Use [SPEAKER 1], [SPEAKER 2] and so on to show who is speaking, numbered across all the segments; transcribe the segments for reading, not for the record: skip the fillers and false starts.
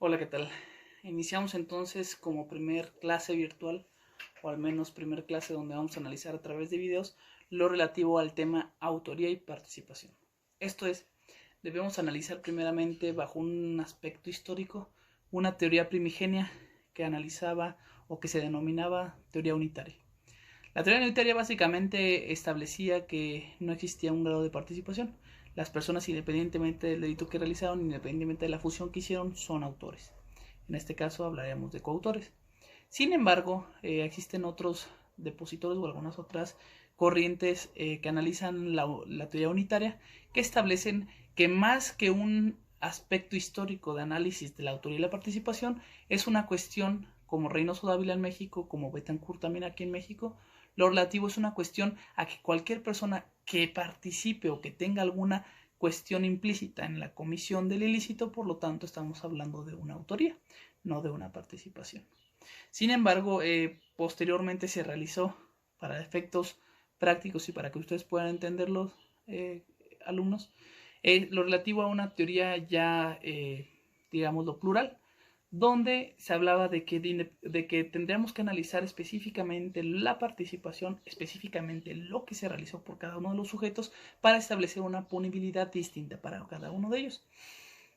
[SPEAKER 1] Hola, ¿qué tal? Iniciamos entonces como primer clase virtual, o al menos primer clase donde vamos a analizar a través de videos lo relativo al tema autoría y participación. Esto es, debemos analizar primeramente bajo un aspecto histórico una teoría primigenia que analizaba o que se denominaba teoría unitaria. La teoría unitaria básicamente establecía que no existía un grado de participación. Las personas, independientemente del delito que realizaron, independientemente de la fusión que hicieron, son autores. En este caso hablaríamos de coautores. Sin embargo, existen otros depositores o algunas otras corrientes que analizan la teoría unitaria, que establecen que más que un aspecto histórico de análisis de la autoría y la participación, es una cuestión como Reynoso Dávila en México, como Betancourt también aquí en México. Lo relativo es una cuestión a que cualquier persona que participe o que tenga alguna cuestión implícita en la comisión del ilícito, por lo tanto estamos hablando de una autoría, no de una participación. Sin embargo, posteriormente se realizó para efectos prácticos y para que ustedes puedan entenderlo, alumnos, lo relativo a una teoría ya, digámoslo, plural, donde se hablaba de que tendríamos que analizar específicamente la participación, específicamente lo que se realizó por cada uno de los sujetos para establecer una punibilidad distinta para cada uno de ellos.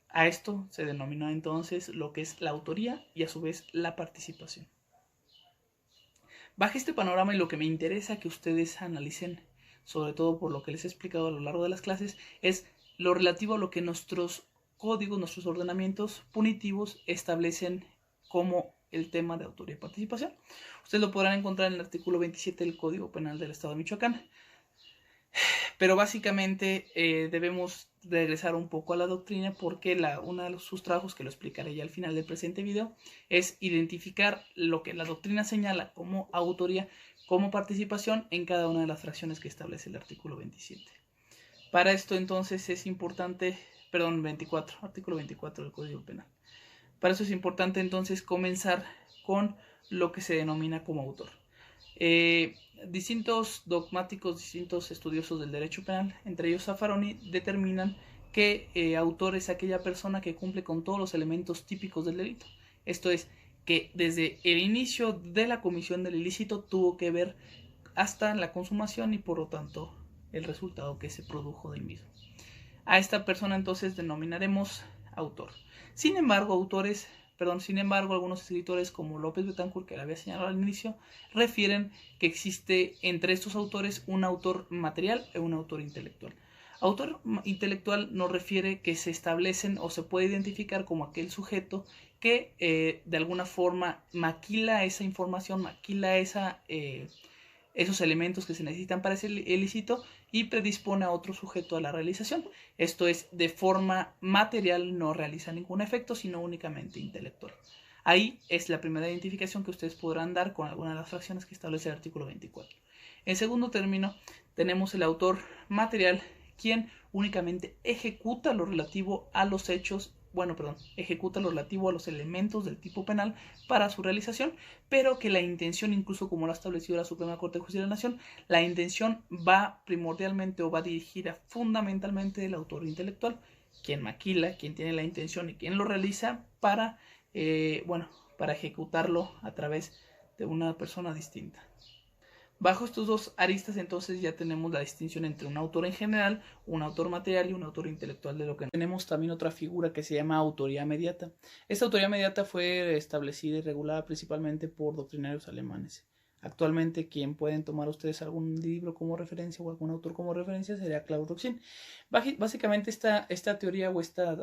[SPEAKER 1] A esto se denominó entonces lo que es la autoría y a su vez la participación. Bajo este panorama y lo que me interesa que ustedes analicen, sobre todo por lo que les he explicado a lo largo de las clases, es lo relativo a lo que nuestros códigos, nuestros ordenamientos punitivos establecen como el tema de autoría y participación. Ustedes lo podrán encontrar en el artículo 27 del Código Penal del Estado de Michoacán. Pero básicamente debemos regresar un poco a la doctrina porque uno de sus trabajos, que lo explicaré ya al final del presente video, es identificar lo que la doctrina señala como autoría, como participación en cada una de las fracciones que establece el artículo 27. Para esto entonces es importante, perdón, 24, artículo 24 del Código Penal. Para eso es importante entonces comenzar con lo que se denomina como autor. Distintos dogmáticos, distintos estudiosos del derecho penal, entre ellos Zaffaroni, determinan que autor es aquella persona que cumple con todos los elementos típicos del delito. Esto es, que desde el inicio de la comisión del ilícito tuvo que ver hasta la consumación y por lo tanto el resultado que se produjo de mismo. A esta persona entonces denominaremos autor. Sin embargo, algunos escritores como López Betancourt, que le había señalado al inicio, refieren que existe entre estos autores un autor material y un autor intelectual. Autor intelectual nos refiere que se establecen o se puede identificar como aquel sujeto que de alguna forma maquila esa información, maquila esos elementos que se necesitan para ese ilícito y predispone a otro sujeto a la realización. Esto es, de forma material no realiza ningún efecto, sino únicamente intelectual. Ahí es la primera identificación que ustedes podrán dar con alguna de las fracciones que establece el artículo 24. En segundo término, tenemos el autor material, quien únicamente ejecuta lo relativo a los hechos, ejecuta lo relativo a los elementos del tipo penal para su realización, pero que la intención, incluso como lo ha establecido la Suprema Corte de Justicia de la Nación, la intención va primordialmente o va dirigida fundamentalmente del autor intelectual, quien maquila, quien tiene la intención y quien lo realiza para ejecutarlo a través de una persona distinta. Bajo estos dos aristas entonces ya tenemos la distinción entre un autor en general, un autor material y un autor intelectual de lo que tenemos también otra figura que se llama autoría mediata. Esta autoría mediata fue establecida y regulada principalmente por doctrinarios alemanes. Actualmente quien pueden tomar ustedes algún libro como referencia o algún autor como referencia sería Claude Roxin. Básicamente esta teoría o esta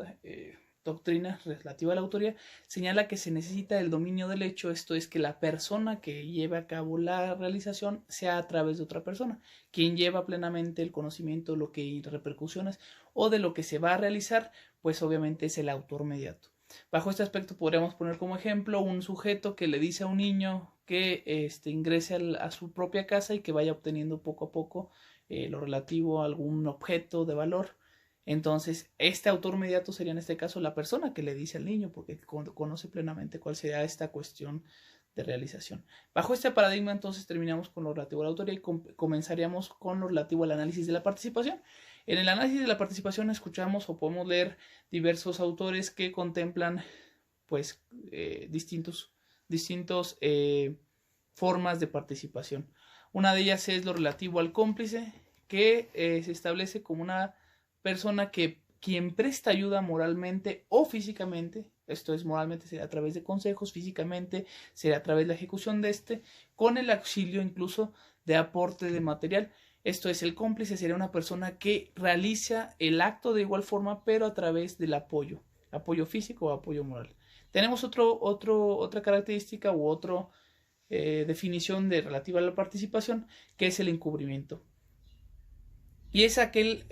[SPEAKER 1] doctrina relativa a la autoría señala que se necesita el dominio del hecho, esto es que la persona que lleva a cabo la realización sea a través de otra persona, quien lleva plenamente el conocimiento de lo que repercusiones o de lo que se va a realizar, pues obviamente es el autor mediato. Bajo este aspecto podríamos poner como ejemplo un sujeto que le dice a un niño que ingrese a su propia casa y que vaya obteniendo poco a poco lo relativo a algún objeto de valor. Entonces, este autor mediato sería en este caso la persona que le dice al niño, porque conoce plenamente cuál será esta cuestión de realización. Bajo este paradigma, entonces, terminamos con lo relativo a la autoría y comenzaríamos con lo relativo al análisis de la participación. En el análisis de la participación escuchamos o podemos leer diversos autores que contemplan pues distintos formas de participación. Una de ellas es lo relativo al cómplice, que se establece como una persona quien presta ayuda moralmente o físicamente. Esto es, moralmente será a través de consejos, físicamente será a través de la ejecución de con el auxilio incluso de aporte de material. Esto es, el cómplice sería una persona que realiza el acto de igual forma, pero a través del apoyo físico o apoyo moral. Tenemos otra característica u otra definición relativa a la participación, que es el encubrimiento. Y es aquel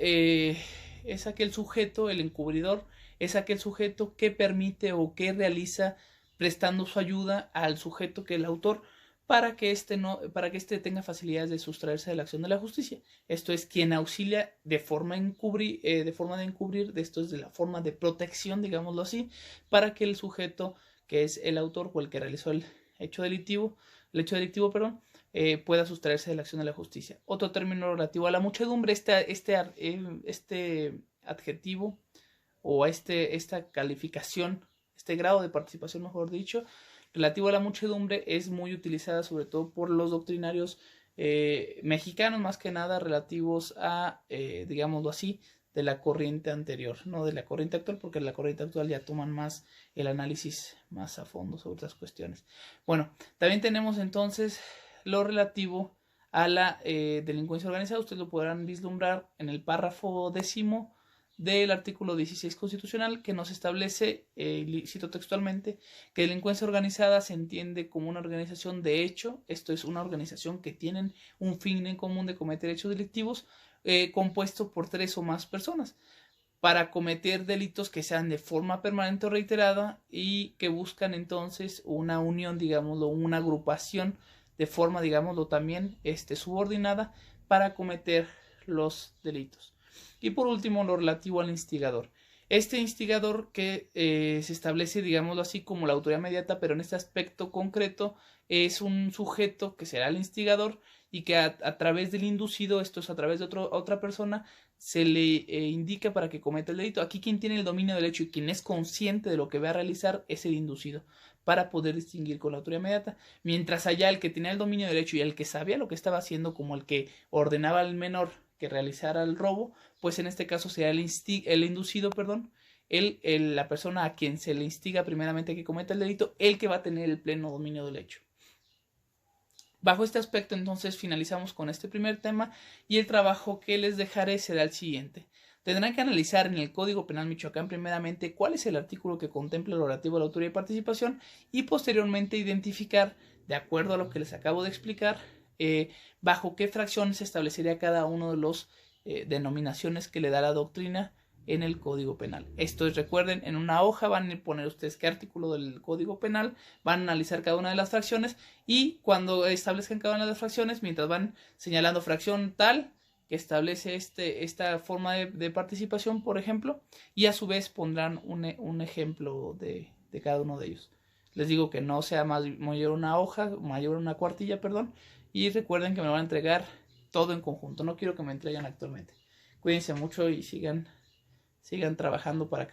[SPEAKER 1] sujeto, el encubridor, es aquel sujeto que permite o que realiza prestando su ayuda al sujeto que es el autor para que éste tenga facilidades de sustraerse de la acción de la justicia. Esto es, quien auxilia de forma de encubrir, esto es de la forma de protección, digámoslo así, para que el sujeto que es el autor o el que realizó el hecho delictivo, pueda sustraerse de la acción de la justicia. Otro término relativo a la muchedumbre, este adjetivo o esta calificación, este grado de participación, mejor dicho, relativo a la muchedumbre, es muy utilizada sobre todo por los doctrinarios mexicanos, más que nada relativos a, digámoslo así, de la corriente anterior, no de la corriente actual, porque en la corriente actual ya toman más el análisis más a fondo sobre otras cuestiones. Bueno, también tenemos entonces lo relativo a la delincuencia organizada. Ustedes lo podrán vislumbrar en el párrafo 10º del artículo 16 constitucional, que nos establece, cito textualmente, que delincuencia organizada se entiende como una organización de hecho, esto es, una organización que tienen un fin en común de cometer hechos delictivos, compuesto por 3 o más personas, para cometer delitos que sean de forma permanente o reiterada y que buscan entonces una unión, digámoslo, una agrupación de forma, digámoslo, también subordinada para cometer los delitos. Y por último, lo relativo al instigador. Este instigador que se establece, digámoslo así, como la autoridad inmediata, pero en este aspecto concreto es un sujeto que será el instigador y que a través del inducido, esto es, a través de otra persona, se le indica para que cometa el delito. Aquí quien tiene el dominio del hecho y quien es consciente de lo que va a realizar es el inducido, para poder distinguir con la autoridad inmediata. Mientras allá el que tenía el dominio del hecho y el que sabía lo que estaba haciendo, como el que ordenaba al menor que realizara el robo, pues en este caso será el inducido, la persona a quien se le instiga primeramente que cometa el delito, el que va a tener el pleno dominio del hecho. Bajo este aspecto, entonces, finalizamos con este primer tema y el trabajo que les dejaré será el siguiente. Tendrán que analizar en el Código Penal Michoacán primeramente cuál es el artículo que contempla lo relativo a la autoría de participación y posteriormente identificar, de acuerdo a lo que les acabo de explicar, bajo qué fracciones se establecería cada uno de los denominaciones que le da la doctrina en el Código Penal. Esto es, recuerden, en una hoja van a poner ustedes qué artículo del Código Penal, van a analizar cada una de las fracciones y cuando establezcan cada una de las fracciones, mientras van señalando fracción tal que establece esta forma de participación, por ejemplo, y a su vez pondrán un ejemplo de cada uno de ellos. Les digo que no sea mayor una hoja, mayor una cuartilla, y recuerden que me lo van a entregar todo en conjunto. No quiero que me entreguen actualmente. Cuídense mucho y sigan trabajando para acabar.